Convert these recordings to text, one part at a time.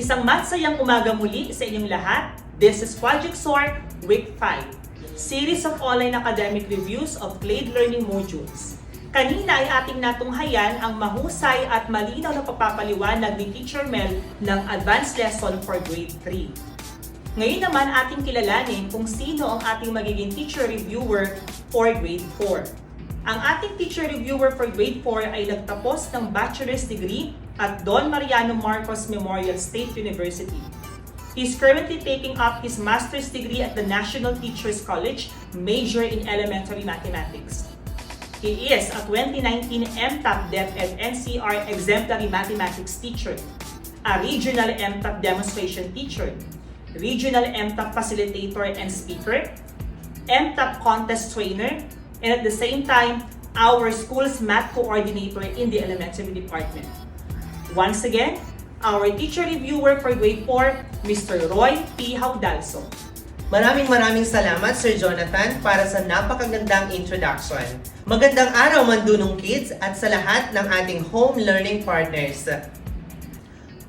Isang math-sayang umaga muli sa inyong lahat. This is Project SOAR Week 5, series of online academic reviews of CLAID Learning Modules. Kanina ay ating natunghayan ang mahusay at malinaw na pagpapaliwanag ni Teacher Mel ng advanced lesson for grade 3. Ngayon naman ating kilalanin kung sino ang ating magiging teacher reviewer for grade 4. Ang ating teacher reviewer for grade 4 ay nagtapos ng bachelor's degree at Don Mariano Marcos Memorial State University. He is currently taking up his master's degree at the National Teachers College, major in elementary mathematics. He is a 2019 MTAP DepEd NCR exemplary mathematics teacher, a regional MTAP demonstration teacher, regional MTAP facilitator and speaker, MTAP contest trainer, and at the same time, our school's math coordinator in the elementary department. Once again, our teacher reviewer for grade 4, Mr. Roy P. Haudalso. Maraming salamat, Sir Jonathan, para sa napakagandang introduction. Magandang araw, Mandunong kids, at sa lahat ng ating home learning partners.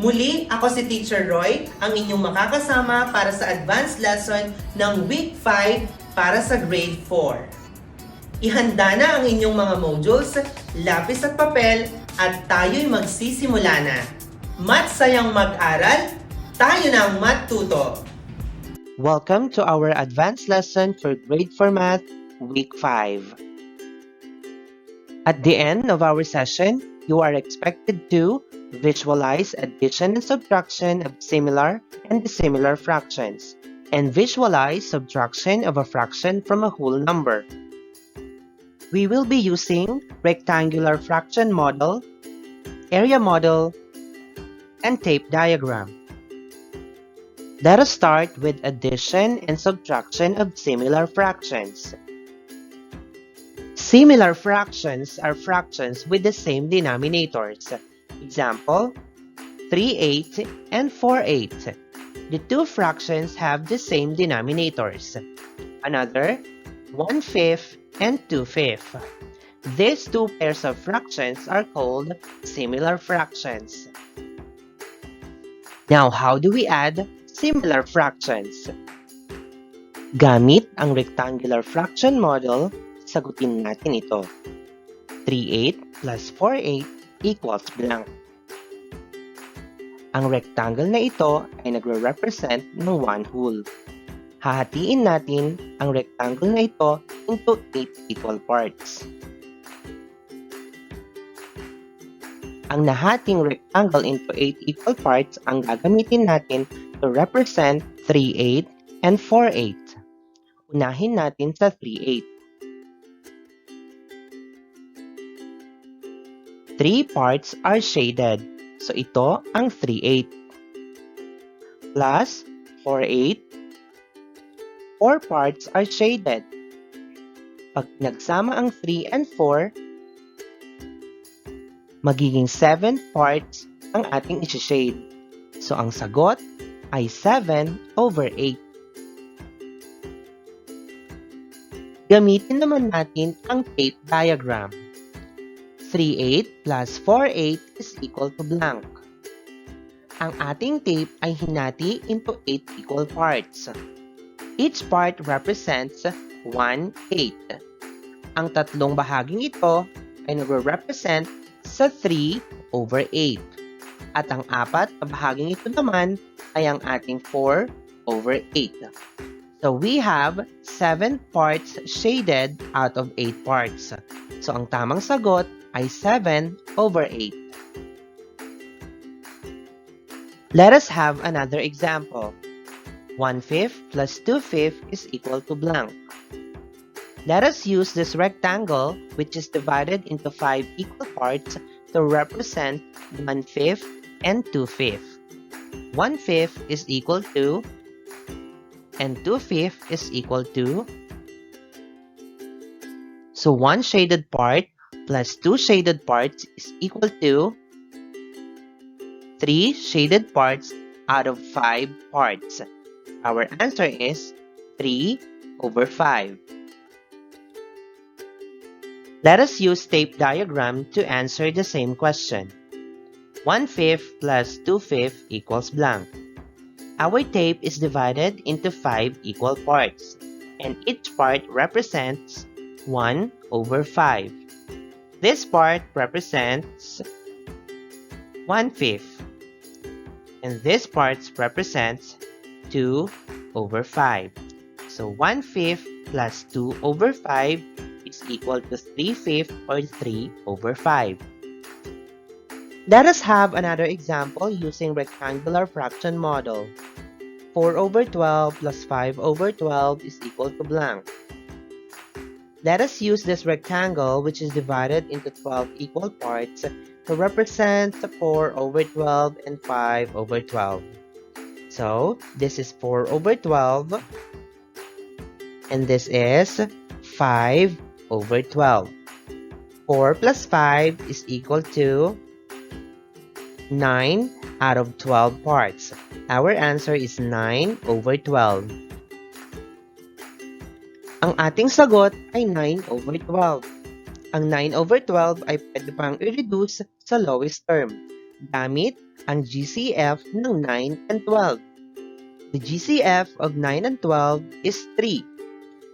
Muli, ako si Teacher Roy, ang inyong makakasama para sa advanced lesson ng Week 5 para sa grade 4. Ihanda na ang inyong mga modules, lapis at papel, at tayo'y magsisimula na. Math-sayang Math-aral, tayo na ang Math-tuto. Welcome to our advanced lesson for grade 4 math, week 5. At the end of our session, you are expected to visualize addition and subtraction of similar and dissimilar fractions, and visualize subtraction of a fraction from a whole number. We will be using rectangular fraction model, area model, and tape diagram. Let us start with addition and subtraction of similar fractions. Similar fractions are fractions with the same denominators. Example, 3/8 and 4/8. The two fractions have the same denominators. Another, 1/5 and 2/5. These two pairs of fractions are called similar fractions. Now, how do we add similar fractions? Gamit ang rectangular fraction model, sagutin natin ito. 3/8 plus 4/8 equals blank. Ang rectangle na ito ay nagre-represent ng 1 whole. Hahatiin natin ang rectangle na ito into 8 equal parts. Ang nahating rectangle into 8 equal parts ang gagamitin natin to represent 3/8 and 4/8. Unahin natin sa 3/8. 3 parts are shaded, so ito ang 3/8. Plus 4/8. 4 parts are shaded. Pag nagsama ang 3 and 4, magiging 7 parts ang ating isi-shade. So ang sagot ay 7/8. Gamitin naman natin ang tape diagram. 3/8 plus 4/8 is equal to blank. Ang ating tape ay hinati into 8 equal parts. Each part represents 1/8. Ang tatlong bahaging ito ay nagre-represent sa 3/8. At ang apat na bahaging ito naman ay ang ating 4/8. So we have 7 parts shaded out of 8 parts. So ang tamang sagot ay 7/8. Let us have another example. 1/5 plus 2/5 is equal to blank. Let us use this rectangle, which is divided into 5 equal parts, to represent 1/5 and 2/5. 1/5 is equal to, and 2/5 is equal to. So 1 shaded part plus 2 shaded parts is equal to 3 shaded parts out of 5 parts. Our answer is 3/5. Let us use tape diagram to answer the same question. 1/5 plus 2/5 equals blank. Our tape is divided into 5 equal parts, and each part represents 1/5. This part represents 1/5, and this part represents 2/5. So 1/5 plus 2/5 is equal to 3/5 or 3/5. Let us have another example using rectangular fraction model. 4/12 plus 5/12 is equal to blank. Let us use this rectangle, which is divided into 12 equal parts, to represent 4/12 and 5/12. So, this is 4/12, and this is 5/12. 4 plus 5 is equal to 9 out of 12 parts. Our answer is 9/12. Ang ating sagot ay 9/12. Ang 9/12 ay pwede pang i-reduce sa lowest term gamit ang GCF ng 9 and 12. The GCF of 9 and 12 is 3.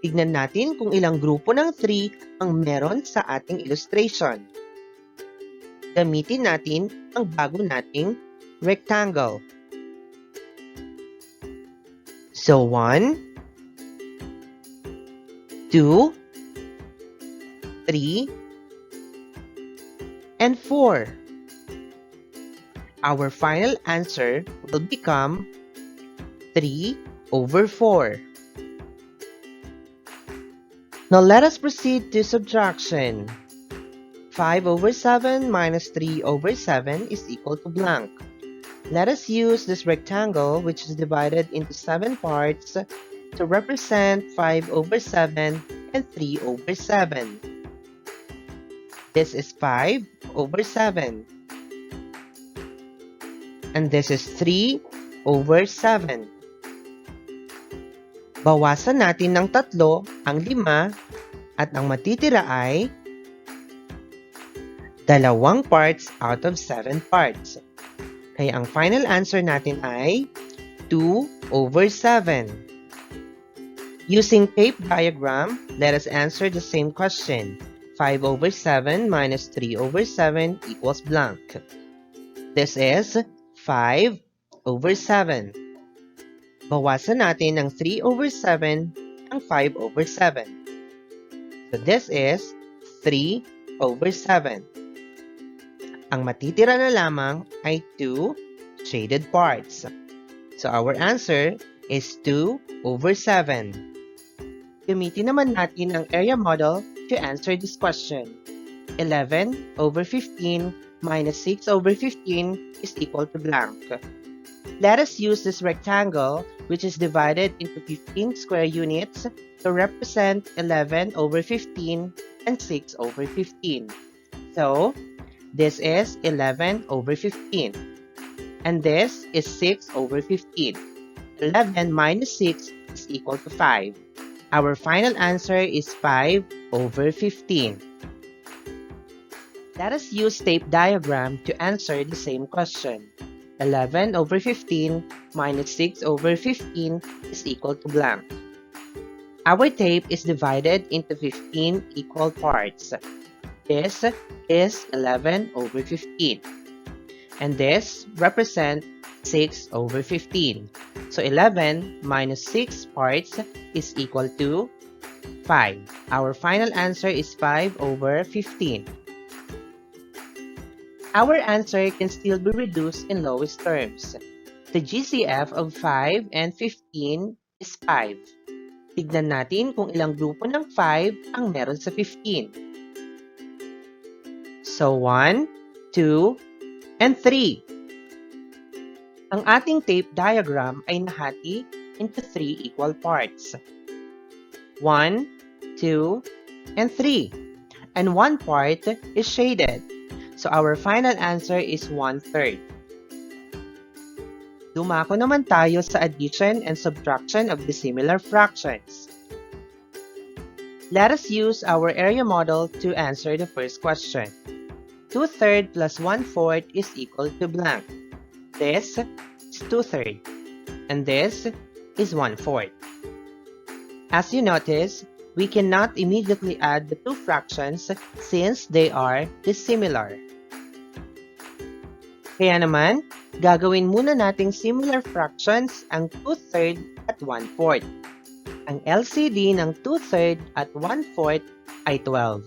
Tignan natin kung ilang grupo ng 3 ang meron sa ating illustration. Gamitin natin ang bago nating rectangle. So 1, 2, 3, and 4. Our final answer will become 3/4. Now let us proceed to subtraction. 5/7 minus 3/7 is equal to blank. Let us use this rectangle, which is divided into 7 parts, to represent 5/7 and 3/7. This is 5/7. And this is 3/7. Bawasan natin ng 3 ang 5 at ang matitira ay 2 parts out of 7 parts. Kaya ang final answer natin ay 2/7. Using tape diagram, let us answer the same question. 5/7 minus 3/7 equals blank. This is 5/7. Bawasan natin ng 3/7 ang 5/7. So this is 3/7. Ang matitira na lamang ay 2 shaded parts. So our answer is 2/7. Gamitin naman natin ang area model to answer this question. 11/15 minus 6/15 is equal to blank. Let us use this rectangle, which is divided into 15 square units, to represent 11/15 and 6/15. So, this is 11/15. And this is 6/15. 11 minus 6 is equal to 5. Our final answer is 5/15. Let us use tape diagram to answer the same question. 11/15 minus 6/15 is equal to blank. Our tape is divided into 15 equal parts. This is 11/15. And this represents 6/15. So 11 minus 6 parts is equal to 5. Our final answer is 5/15. Our answer can still be reduced in lowest terms. The GCF of 5 and 15 is 5. Tignan natin kung ilang grupo ng 5 ang meron sa 15. So 1, 2, and 3. Ang ating tape diagram ay nahati into 3 equal parts. 1, 2, and 3. And one part is shaded. So our final answer is 1/3. Dumako naman tayo sa addition and subtraction of dissimilar fractions. Let us use our area model to answer the first question. 2/3 plus 1/4 is equal to blank. This is 2/3 and this is 1/4. As you notice, we cannot immediately add the two fractions since they are dissimilar. Kaya naman, gagawin muna nating similar fractions ang 2/3 at 1/4. Ang LCD ng 2/3 at 1/4 ay 12.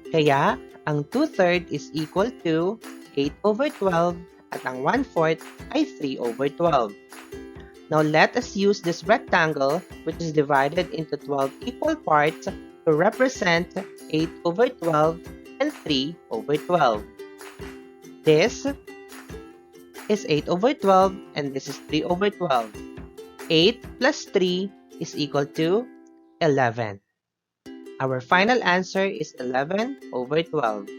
Kaya, ang 2/3 is equal to 8/12 at ang 1/4 ay 3/12. Now let us use this rectangle which is divided into 12 equal parts to represent 8/12 and 3/12. This is 8/12 and this is 3/12. 8 plus 3 is equal to 11. Our final answer is 11/12.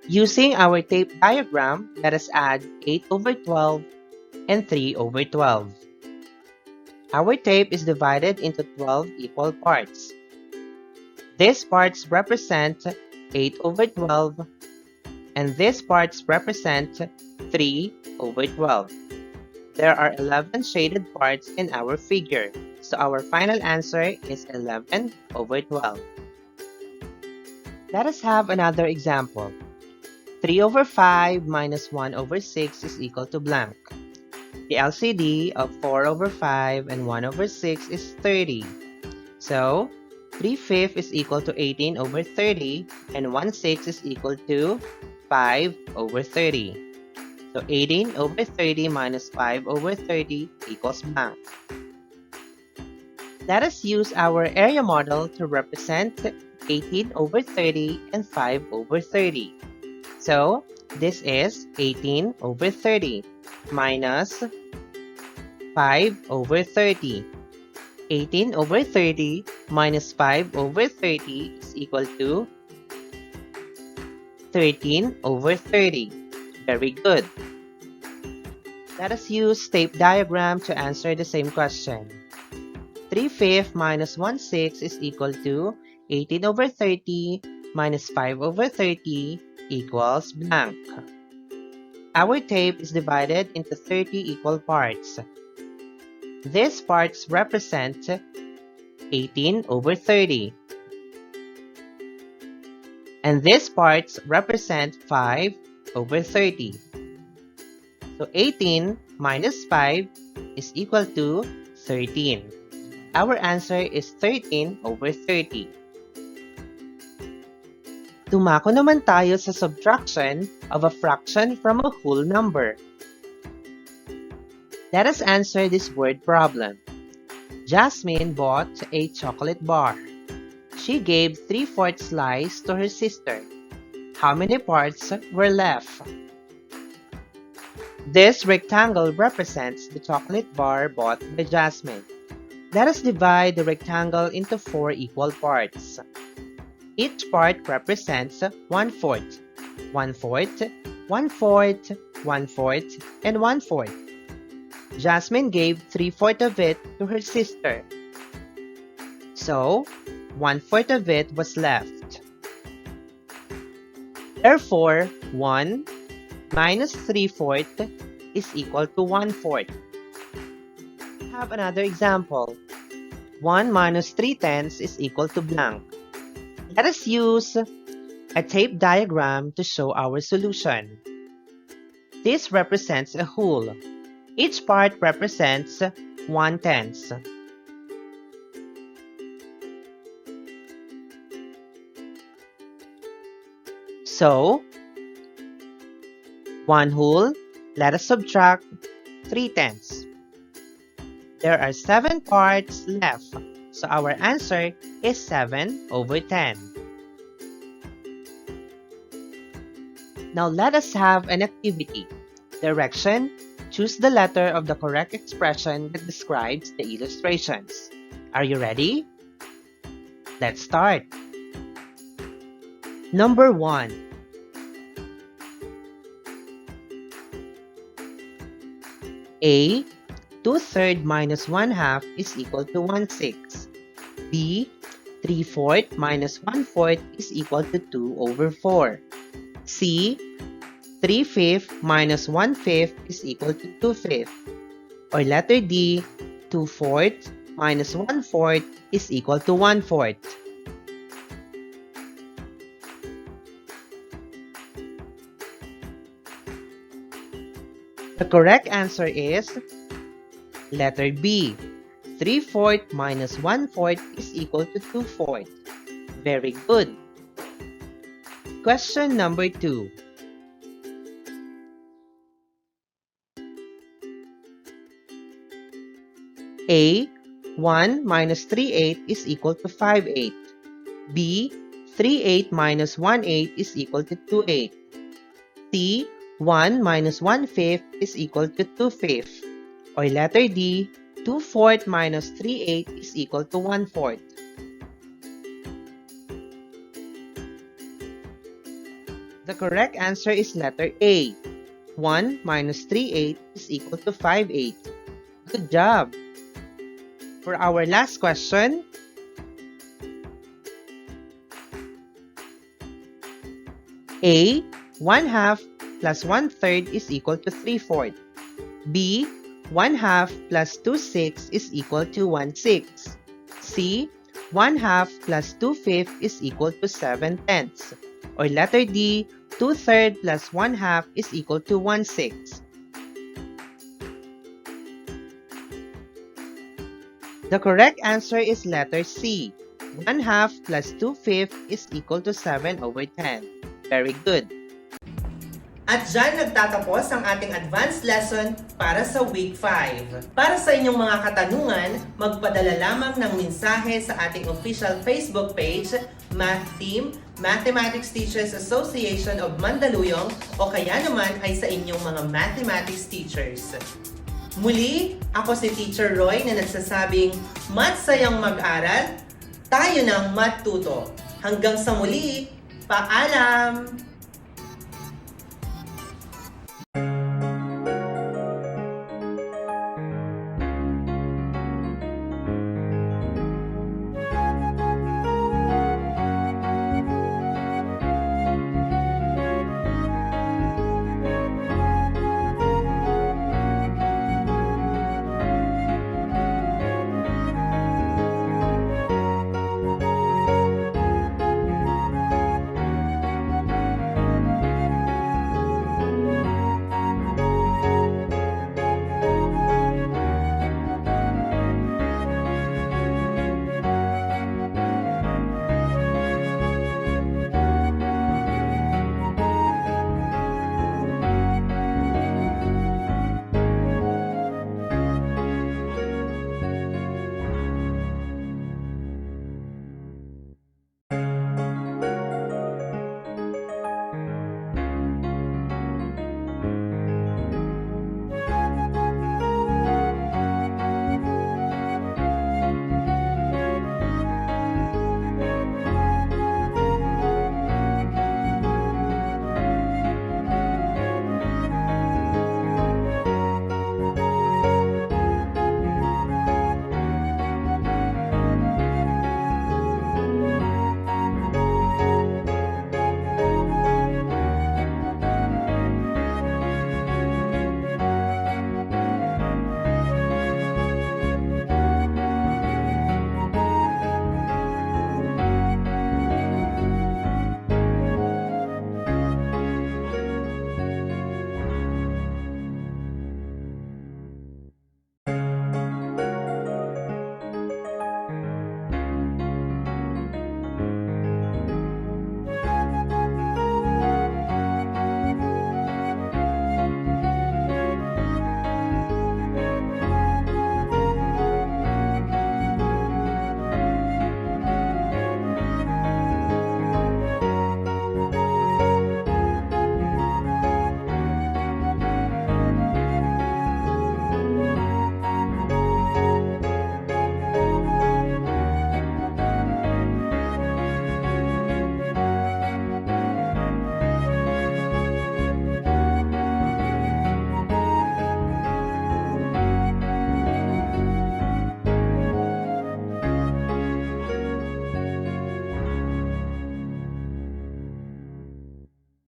Using our tape diagram, let us add 8/12 and 3/12. Our tape is divided into 12 equal parts. These parts represent 8/12 and these parts represent 3/12. There are 11 shaded parts in our figure, so our final answer is 11/12. Let us have another example. 3/5 minus 1/6 is equal to blank. The LCD of 4/5 and 1/6 is 30. So, 3/5 is equal to 18/30 and 1/6 is equal to 5/30. So, 18/30 minus 5/30 equals blank. Let us use our area model to represent 18/30 and 5/30. So, this is 18/30 minus 5/30. 18/30 minus 5/30 is equal to 13/30. Very good. Let us use tape diagram to answer the same question. 3/5 minus 1/6 is equal to 18/30 minus 5/30 equals blank. Our tape is divided into 30 equal parts. These parts represent 18/30. And these parts represent 5/30. So 18 minus 5 is equal to 13. Our answer is 13/30. Dumako naman tayo sa subtraction of a fraction from a whole number. Let us answer this word problem. Jasmine bought a chocolate bar. She gave 3/4 slice to her sister. How many parts were left? This rectangle represents the chocolate bar bought by Jasmine. Let us divide the rectangle into 4 equal parts. Each part represents 1/4, 1/4, 1/4, 1/4, and 1/4. Jasmine gave 3/4 of it to her sister. So, 1/4 of it was left. Therefore, 1 minus 3/4 is equal to 1/4. Have another example. 1 minus 3/10 is equal to blank. Let us use a tape diagram to show our solution. This represents a whole. Each part represents 1/10. So, 1 whole, let us subtract 3/10. There are 7 parts left, so our answer is 7/10. Now let us have an activity. Direction: choose the letter of the correct expression that describes the illustrations. Are you ready? Let's start. Number 1. A. 2/3 minus 1/2 is equal to 1/6. B. 3/4 minus 1/4 is equal to 2 over 4. C. 3/5 minus 1/5 is equal to 2/5. Or letter D. 2/4 minus 1/4 is equal to 1/4. The correct answer is letter B. 3/4 minus 1/4 is equal to 2/4. Very good. Question number 2. A. 1 minus 3/8 is equal to 5/8. B. 3/8 minus 1/8 is equal to 2/8. C. 1 minus 1/5 is equal to 2/5. Or letter D. 2/4 minus 3/8 is equal to 1/4. The correct answer is letter A. 1 minus 3/8 is equal to 5/8. Good job! For our last question, A. 1/2 plus 1/3 is equal to 3/4. B. 1/2 plus 2/6 is equal to 1/6. C. 1/2 plus 2/5 is equal to 7/10. Or letter D. 2/3 plus 1/2 is equal to 1/6. The correct answer is letter C. 1/2 plus 2/5 is equal to 7 over 10. Very good. At dyan nagtatapos ang ating advanced lesson para sa Week 5. Para sa inyong mga katanungan, magpadala lamang ng mensahe sa ating official Facebook page, Math Team, Mathematics Teachers Association of Mandaluyong, o kaya naman ay sa inyong mga mathematics teachers. Muli, ako si Teacher Roy na nagsasabing, Math-sayang Math-aral, tayo ng Math-tuto. Hanggang sa muli, paalam!